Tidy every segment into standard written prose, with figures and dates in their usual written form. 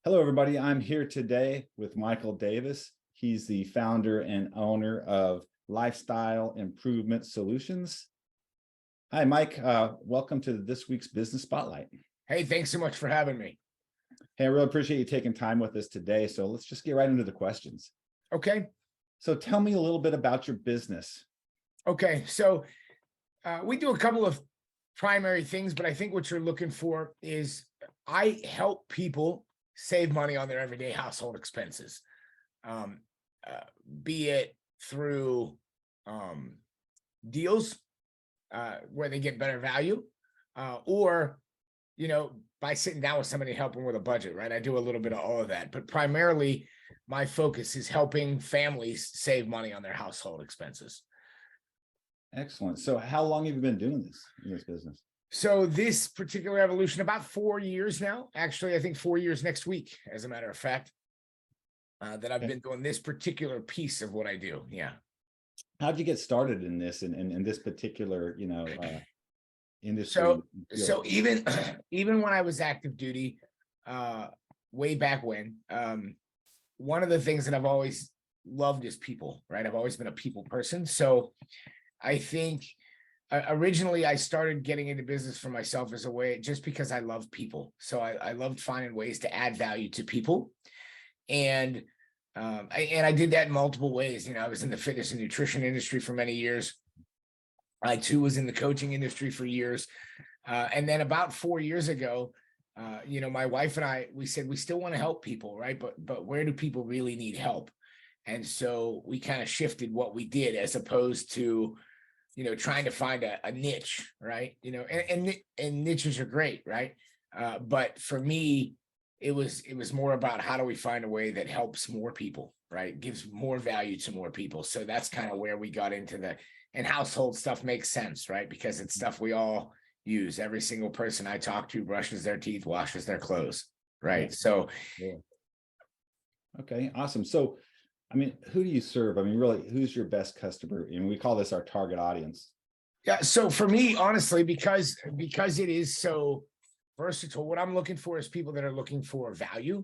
Hello, everybody. I'm here today with Michael Davis. He's the founder and owner of Lifestyle Improvement Solutions. Hi, Mike. Welcome to this week's Business Spotlight. Hey, thanks so much for having me. Hey, I really appreciate you taking time with us today. So let's just get right into the questions. Okay. So tell me a little bit about your business. Okay. So we do a couple of primary things, but I think what you're looking for is I help people save money on their everyday household expenses, be it through deals where they get better value, or by sitting down with somebody, helping with a budget, right? I do a little bit of all of that, but primarily my focus is helping families save money on their household expenses. Excellent. So how long have you been doing this in this business? So this particular evolution, about 4 years now, actually, I think 4 years next week, as a matter of fact, that I've been doing this particular piece of what I do. Yeah. How'd you get started in this in this particular, industry? So even when I was active duty, way back when, one of the things that I've always loved is people, right? I've always been a people person. So I think originally I started getting into business for myself as a way, just because I love people. So I loved finding ways to add value to people. And I did that in multiple ways. I was in the fitness and nutrition industry for many years. I too was in the coaching industry for years. And then about 4 years ago, my wife and I, we said, we still want to help people, right? But where do people really need help? And so we kind of shifted what we did, as opposed to, trying to find a niche, right? And niches are great, right? But for me, it was more about, how do we find a way that helps more people, right? Gives more value to more people. So that's kind of where we got into and household stuff makes sense, right? Because it's stuff we all use. Every single person I talk to brushes their teeth, washes their clothes, right? So. Yeah. Okay, awesome. So, who do you serve? Really, who's your best customer? And we call this our target audience. Yeah. So for me, honestly, because it is so versatile, what I'm looking for is people that are looking for value,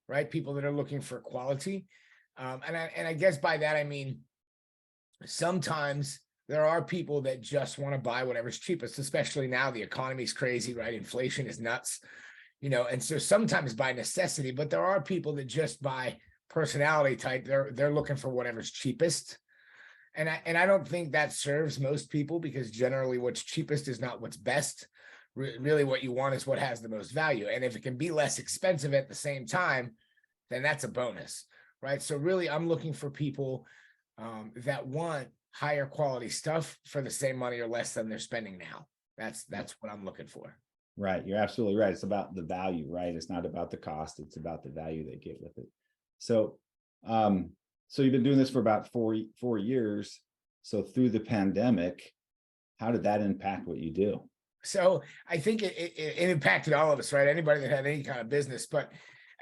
right? People that are looking for quality. And I guess by that, I mean, sometimes there are people that just want to buy whatever's cheapest, especially now the economy's crazy, right? Inflation is nuts, and so sometimes by necessity, but there are people that just buy personality type. They're looking for whatever's cheapest. And I don't think that serves most people, because generally what's cheapest is not what's best. Really what you want is what has the most value. And if it can be less expensive at the same time, then that's a bonus, right? So really I'm looking for people that want higher quality stuff for the same money or less than they're spending now. That's what I'm looking for. Right. You're absolutely right. It's about the value, right? It's not about the cost. It's about the value they get with it. So, so you've been doing this for about four years. So through the pandemic, how did that impact what you do? So I think it impacted all of us, right? Anybody that had any kind of business,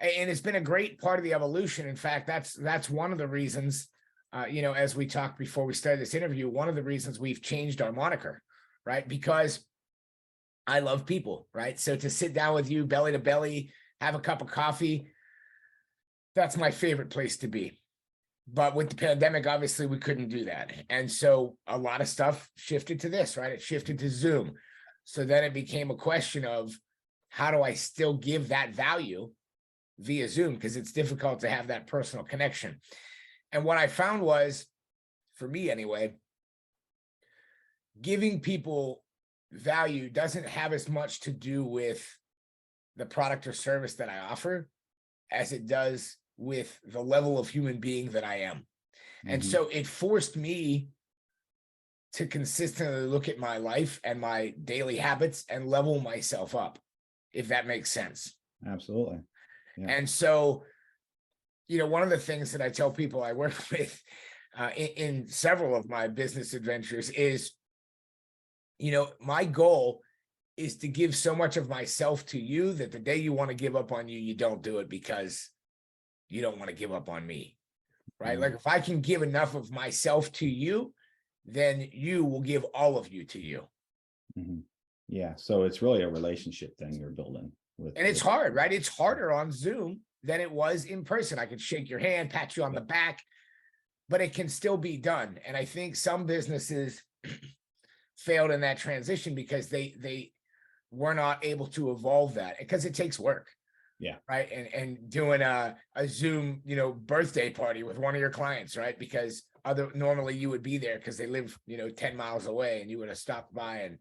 and it's been a great part of the evolution. In fact, that's one of the reasons, as we talked before we started this interview, one of the reasons we've changed our moniker, right? Because I love people, right? So to sit down with you belly to belly, have a cup of coffee, that's my favorite place to be. But with the pandemic, obviously we couldn't do that. And so a lot of stuff shifted to this, right? It shifted to Zoom. So then it became a question of, how do I still give that value via Zoom? Because it's difficult to have that personal connection. And what I found was, for me anyway, giving people value doesn't have as much to do with the product or service that I offer as it does with the level of human being that I am. And so it forced me to consistently look at my life and my daily habits and level myself up, if that makes sense. Absolutely. Yeah. And so, one of the things that I tell people I work with in several of my business adventures is, my goal is to give so much of myself to you that the day you want to give up on you, you don't do it because you don't want to give up on me, right? Like if I can give enough of myself to you, then you will give all of you to you. Yeah. So it's really a relationship thing you're building with. And it's hard, right? It's harder on Zoom than it was in person. I could shake your hand, pat you on the back, but it can still be done. And I think some businesses failed in that transition because they were not able to evolve that, because it takes work. Yeah. Right. And doing a Zoom, birthday party with one of your clients, right? Because normally you would be there because they live, 10 miles away, and you would have stopped by, and,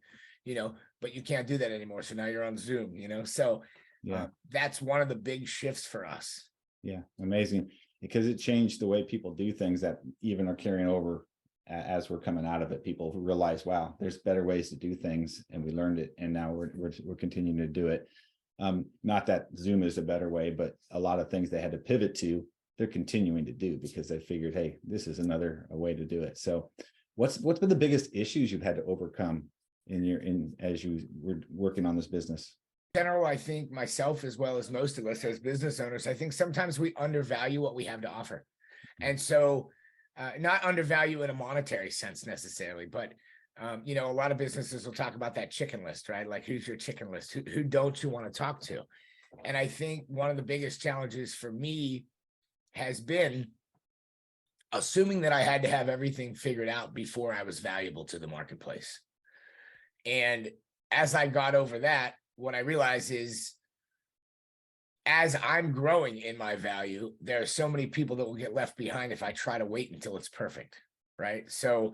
but you can't do that anymore. So now you're on Zoom, so Yeah. that's one of the big shifts for us. Yeah. Amazing. Because it changed the way people do things that even are carrying over as we're coming out of it. People realize, wow, there's better ways to do things, and we learned it, and now we're continuing to do it. Not that Zoom is a better way, but a lot of things they had to pivot to, they're continuing to do because they figured, hey, this is another way to do it. So what's been the biggest issues you've had to overcome as you were working on this business? In general, I think myself, as well as most of us as business owners, I think sometimes we undervalue what we have to offer. And so not undervalue in a monetary sense necessarily, but a lot of businesses will talk about that chicken list, right? Like, who's your chicken list? Who don't you want to talk to? And I think one of the biggest challenges for me has been assuming that I had to have everything figured out before I was valuable to the marketplace. And as I got over that, what I realized is, as I'm growing in my value, there are so many people that will get left behind if I try to wait until it's perfect, right? So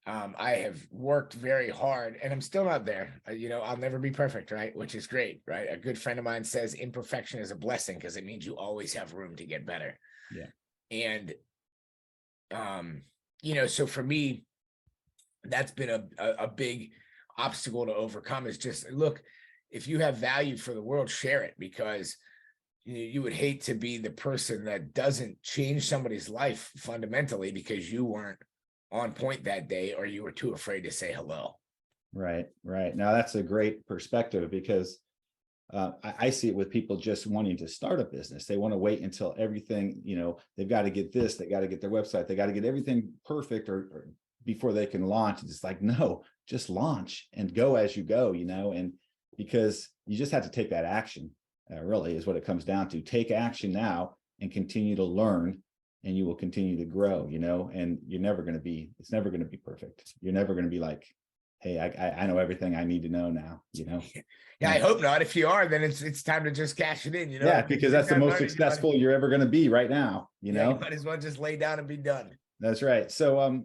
I have worked very hard, and I'm still not there. I'll never be perfect, right? Which is great, right? A good friend of mine says imperfection is a blessing because it means you always have room to get better. Yeah. And, so for me, that's been a big obstacle to overcome, is just, look, if you have value for the world, share it, because you would hate to be the person that doesn't change somebody's life fundamentally because you weren't on point that day, or you were too afraid to say hello. Right. Now that's a great perspective, because I see it with people just wanting to start a business. They want to wait until everything, they've got to get this, they got to get their website, they got to get everything perfect or before they can launch. It's like, no, just launch and go as you go, and because you just have to take that action, really is what it comes down to. Take action now and continue to learn, and you will continue to grow, and it's never going to be perfect. You're never going to be like, hey, I know everything I need to know now, Yeah, I hope not. If you are, then it's time to just cash it in, Yeah, because that's the most successful you're ever going to be right now, you might as well just lay down and be done. That's right. So,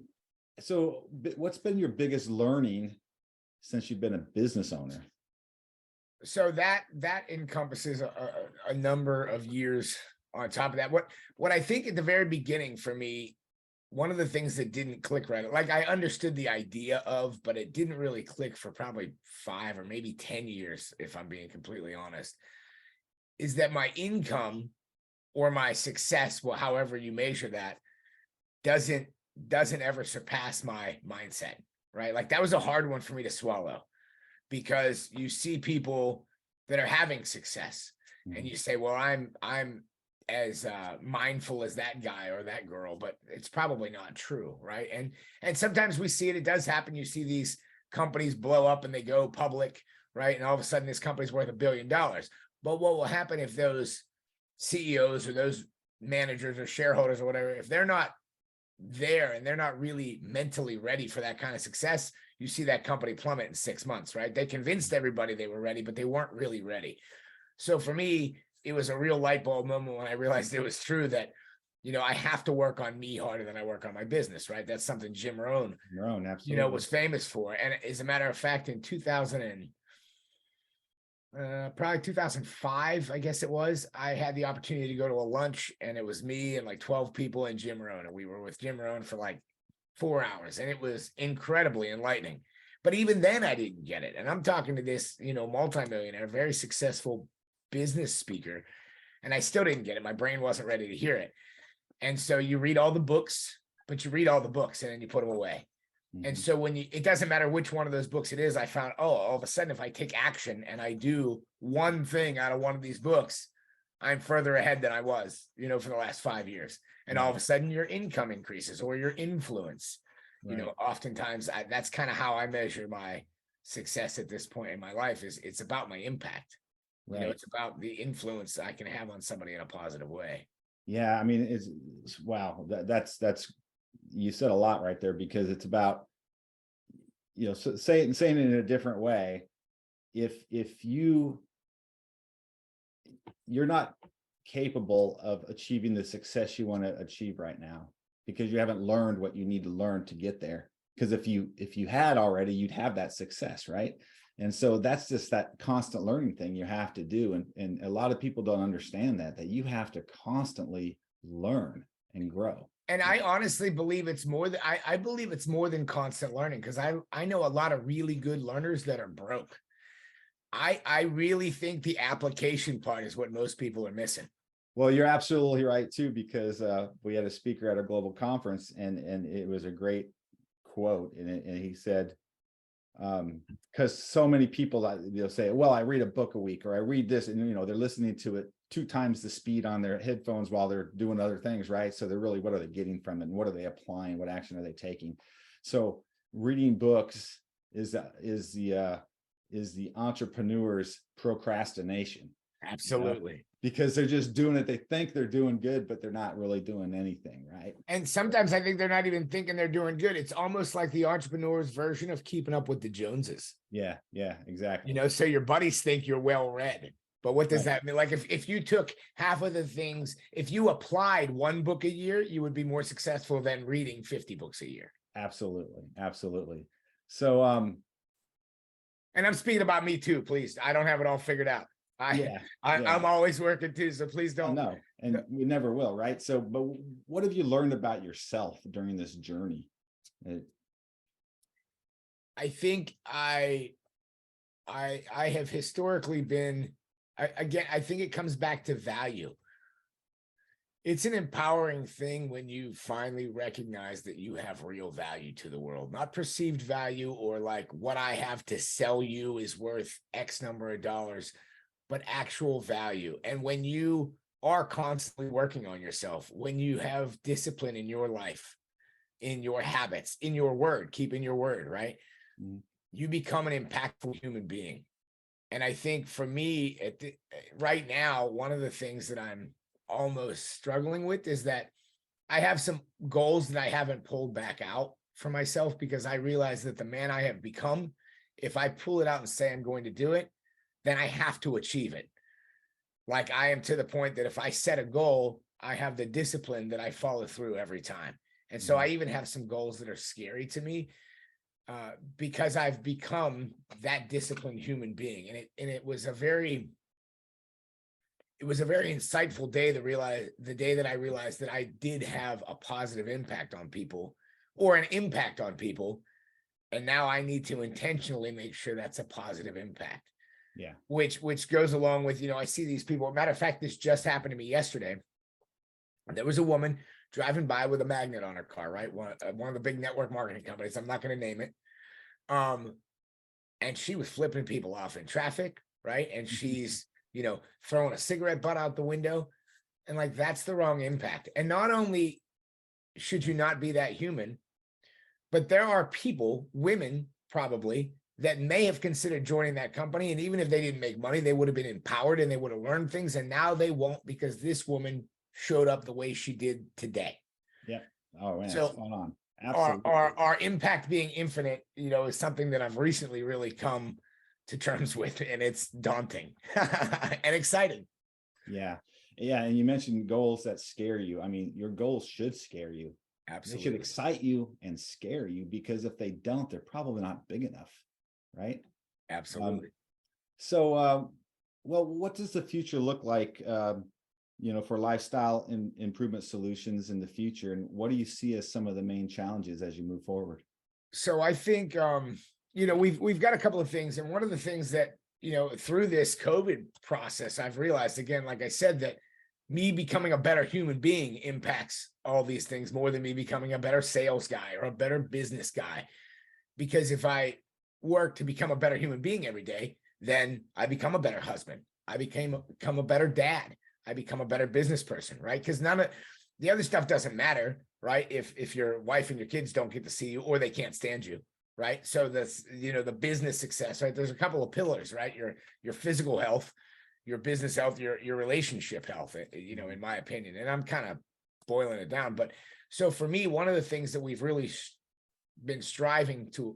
so what's been your biggest learning since you've been a business owner? So that encompasses a number of years on top of that. What I think at the very beginning for me, one of the things that didn't click right, like I understood the idea of, but it didn't really click for probably 5 or maybe 10 years, if I'm being completely honest, is that my income or my success, well, however you measure that, doesn't ever surpass my mindset, right? Like, that was a hard one for me to swallow, because you see people that are having success and you say, well, I'm as mindful as that guy or that girl, but it's probably not true, right? And sometimes we see it, it does happen. You see these companies blow up and they go public, right? And all of a sudden this company's worth $1 billion. But what will happen if those CEOs or those managers or shareholders or whatever, if they're not there and they're not really mentally ready for that kind of success, you see that company plummet in 6 months, right? They convinced everybody they were ready, but they weren't really ready. So for me, it was a real light bulb moment when I realized it was true that, I have to work on me harder than I work on my business, right? That's something Jim Rohn, absolutely, was famous for. And as a matter of fact, in 2005, I guess it was, I had the opportunity to go to a lunch, and it was me and like 12 people and Jim Rohn, and we were with Jim Rohn for like 4 hours, and it was incredibly enlightening. But even then I didn't get it. And I'm talking to this, multimillionaire, very successful business speaker, and I still didn't get it. My brain wasn't ready to hear it. And so you read all the books, but you read all the books and then you put them away. And so it doesn't matter which one of those books it is, I found, all of a sudden, if I take action and I do one thing out of one of these books, I'm further ahead than I was, for the last 5 years. And all of a sudden your income increases, or your influence, oftentimes that's kind of how I measure my success at this point in my life, is it's about my impact. You know, right. it's about the influence I can have on somebody in a positive way. Yeah, I mean, wow. That's you said a lot right there, because it's about, so saying it in a different way. If you're not capable of achieving the success you want to achieve right now, because you haven't learned what you need to learn to get there. Because if you had already, you'd have that success, right? And so that's just that constant learning thing you have to do. And a lot of people don't understand that you have to constantly learn and grow. And I honestly believe it's more than I believe it's more than constant learning, because I know a lot of really good learners that are broke. I really think the application part is what most people are missing. Well, you're absolutely right too, because we had a speaker at a global conference, and it was a great quote, and he said, because so many people that they'll say, well, I read a book a week, or I read this, and they're listening to it 2 times the speed on their headphones while they're doing other things, right? So they're really, what are they getting from it, and what are they applying, what action are they taking? So reading books is the entrepreneur's procrastination. Absolutely. Because they're just doing it. They think they're doing good, but they're not really doing anything, right? And sometimes I think they're not even thinking they're doing good. It's almost like the entrepreneur's version of keeping up with the Joneses. Yeah, exactly. So your buddies think you're well read. But what does Right. that mean? Like if you took half of the things, if you applied 1 book a year, you would be more successful than reading 50 books a year. Absolutely. So and I'm speaking about me too, please. I don't have it all figured out. I'm always working too, so please don't. No, and we never will, right? So, but what have you learned about yourself during this journey? I think I have historically been, I think it comes back to value. It's an empowering thing when you finally recognize that you have real value to the world, not perceived value or like what I have to sell you is worth X number of dollars, but actual value. And when you are constantly working on yourself, when you have discipline in your life, in your habits, in your word, keeping your word, right? Mm-hmm. You become an impactful human being. And I think for me, right now, one of the things that I'm almost struggling with is that I have some goals that I haven't pulled back out for myself, because I realize that the man I have become, if I pull it out and say I'm going to do it, then I have to achieve it. Like I am to the point that if I set a goal, I have the discipline that I follow through every time. And so I even have some goals that are scary to me because I've become that disciplined human being. And it was a very insightful day the day that I realized that I did have a positive impact on people, or an impact on people. And now I need to intentionally make sure that's a positive impact. Yeah. Which goes along with, I see these people. Matter of fact, this just happened to me yesterday. There was a woman driving by with a magnet on her car, right? One of the big network marketing companies. I'm not going to name it. And she was flipping people off in traffic, right? And she's, throwing a cigarette butt out the window. And like, that's the wrong impact. And not only should you not be that human, but there are people, women probably, that may have considered joining that company. And even if they didn't make money, they would have been empowered and they would have learned things. And now they won't, because this woman showed up the way she did today. Yeah. Oh man, so it's going on. Absolutely. Our impact being infinite, is something that I've recently really come to terms with, and it's daunting and exciting. Yeah. And you mentioned goals that scare you. I mean, your goals should scare you. Absolutely. They should excite you and scare you, because if they don't, they're probably not big enough. Right. Absolutely. Well, what does the future look like, for lifestyle improvement solutions in the future? And what do you see as some of the main challenges as you move forward? So I think, we've got a couple of things. And one of the things that, through this COVID process, I've realized, again, like I said, that me becoming a better human being impacts all these things more than me becoming a better sales guy or a better business guy. Because if I work to become a better human being every day, then I become a better husband. I become a better dad. I become a better business person, right? Because none of the other stuff doesn't matter, right? If your wife and your kids don't get to see you, or they can't stand you, right? So that's, the business success, right? There's a couple of pillars, right? Your physical health, your business health, your relationship health, you know, in my opinion. And I'm kind of boiling it down. But so for me, one of the things that we've really been striving to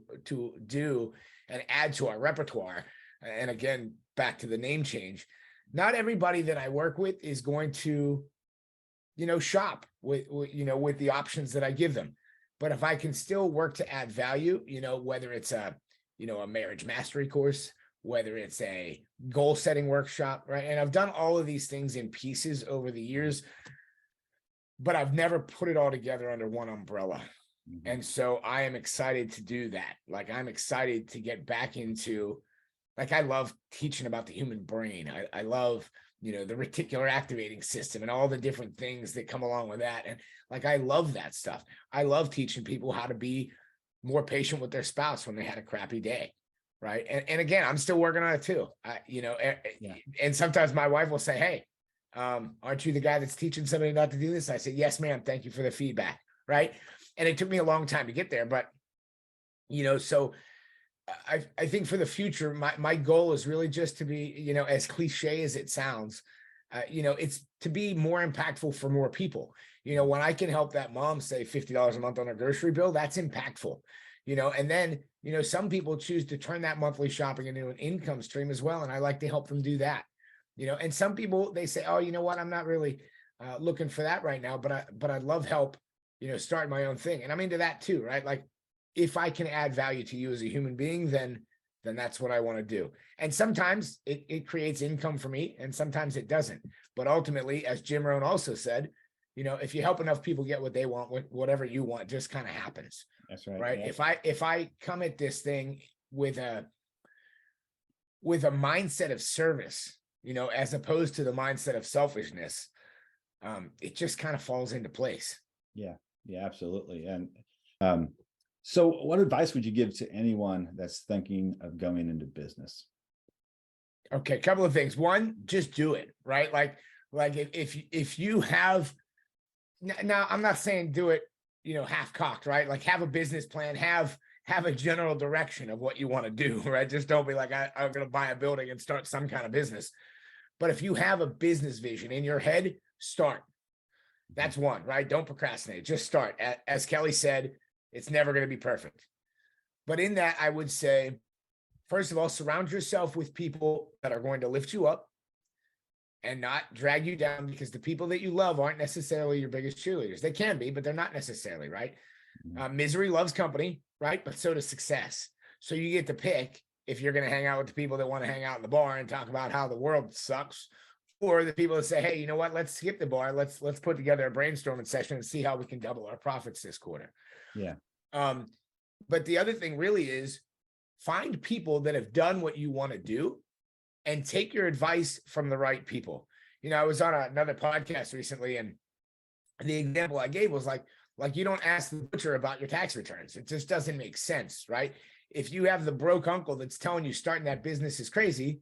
do and add to our repertoire, and again, back to the name change, not everybody that I work with is going to, you know, shop with you know, with the options that I give them. But if I can still work to add value, you know, whether it's a, you know, a marriage mastery course, whether it's a goal setting workshop, right? And I've done all of these things in pieces over the years, but I've never put it all together under one umbrella. And so I am excited to do that. Like, I'm excited to get back into, like, I love teaching about the human brain. I love, you know, the reticular activating system and all the different things that come along with that. And like, I love that stuff. I love teaching people how to be more patient with their spouse when they had a crappy day. Right. And again, I'm still working on it too. You know, and sometimes my wife will say, hey, aren't you the guy that's teaching somebody not to do this? I said, yes, ma'am. Thank you for the feedback. Right. And it took me a long time to get there, but, you know, so I think for the future, my goal is really just to be, you know, as cliche as it sounds, you know, it's to be more impactful for more people. You know, when I can help that mom save $50 a month on her grocery bill, that's impactful, you know. And then, you know, some people choose to turn that monthly shopping into an income stream as well. And I like to help them do that, you know. And some people, they say, oh, you know what, I'm not really looking for that right now, but I'd love help, you know, starting my own thing. And I'm into that too, right? Like, if I can add value to you as a human being, then that's what I want to do. And sometimes it creates income for me, and sometimes it doesn't. But ultimately, as Jim Rohn also said, you know, if you help enough people get what they want, whatever you want just kind of happens. That's right. Right. Yeah. If I come at this thing with a mindset of service, you know, as opposed to the mindset of selfishness, it just kind of falls into place. Yeah, absolutely. And so what advice would you give to anyone that's thinking of going into business? Okay, a couple of things. One, just do it, right? Like if you have, now I'm not saying do it, you know, half cocked, right? Like, have a business plan, have a general direction of what you want to do, right? Just don't be like, I'm going to buy a building and start some kind of business. But if you have a business vision in your head, start. That's one, right? Don't procrastinate, just start. As Kelly said, it's never going to be perfect. But in that, I would say, first of all, surround yourself with people that are going to lift you up and not drag you down, because the people that you love aren't necessarily your biggest cheerleaders. They can be, but they're not necessarily, right? Misery loves company, right? But so does success. So you get to pick if you're going to hang out with the people that want to hang out in the bar and talk about how the world sucks, or the people that say, hey, you know what, let's skip the bar. Let's put together a brainstorming session and see how we can double our profits this quarter. Yeah. But the other thing really is, find people that have done what you want to do and take your advice from the right people. You know, I was on another podcast recently, and the example I gave was like you don't ask the butcher about your tax returns. It just doesn't make sense, right? If you have the broke uncle that's telling you starting that business is crazy,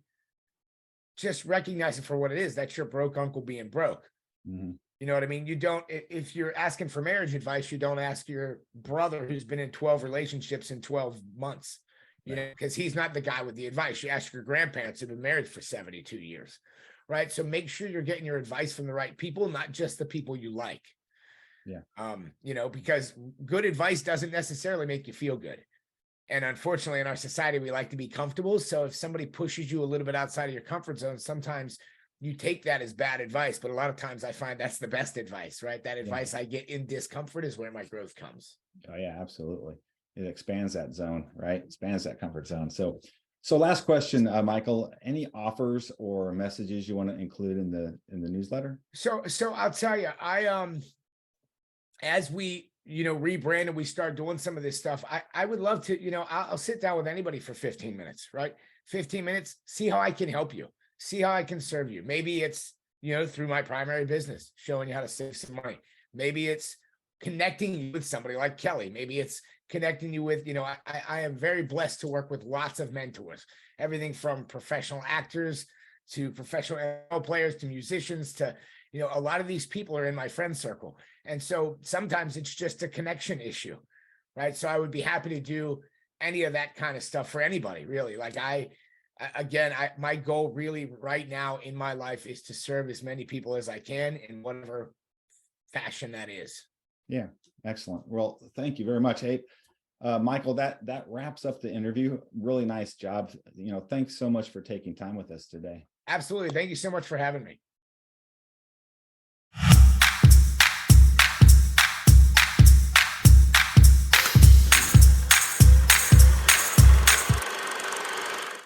just recognize it for what it is. That's your broke uncle being broke. You know what I mean? You don't, if you're asking for marriage advice, you don't ask your brother who's been in 12 relationships in 12 months, you know, because he's not the guy with the advice. You ask your grandparents who've been married for 72 years, right? So make sure you're getting your advice from the right people, not just the people you like. Yeah. You know, because good advice doesn't necessarily make you feel good. And unfortunately, in our society, we like to be comfortable. So if somebody pushes you a little bit outside of your comfort zone, sometimes you take that as bad advice. But a lot of times I find that's the best advice, right? That advice I get in discomfort is where my growth comes. Oh yeah, absolutely. It expands that zone, right? Expands that comfort zone. So last question, Michael, any offers or messages you want to include in the newsletter? So I'll tell you, as we, you know, rebrand and we start doing some of this stuff, I would love to, you know, I'll sit down with anybody for 15 minutes, right? 15 minutes, see how I can help you, see how I can serve you. Maybe it's, you know, through my primary business, showing you how to save some money. Maybe it's connecting you with somebody like Kelly. Maybe it's connecting you with, you know, I am very blessed to work with lots of mentors, everything from professional actors to professional NFL players to musicians to, you know, a lot of these people are in my friend circle. And so sometimes it's just a connection issue, right? So I would be happy to do any of that kind of stuff for anybody, really. Like again, my goal really right now in my life is to serve as many people as I can in whatever fashion that is. Yeah, excellent. Well, thank you very much. Hey, Michael, that wraps up the interview. Really nice job. Thanks so much for taking time with us today. Absolutely. Thank you so much for having me.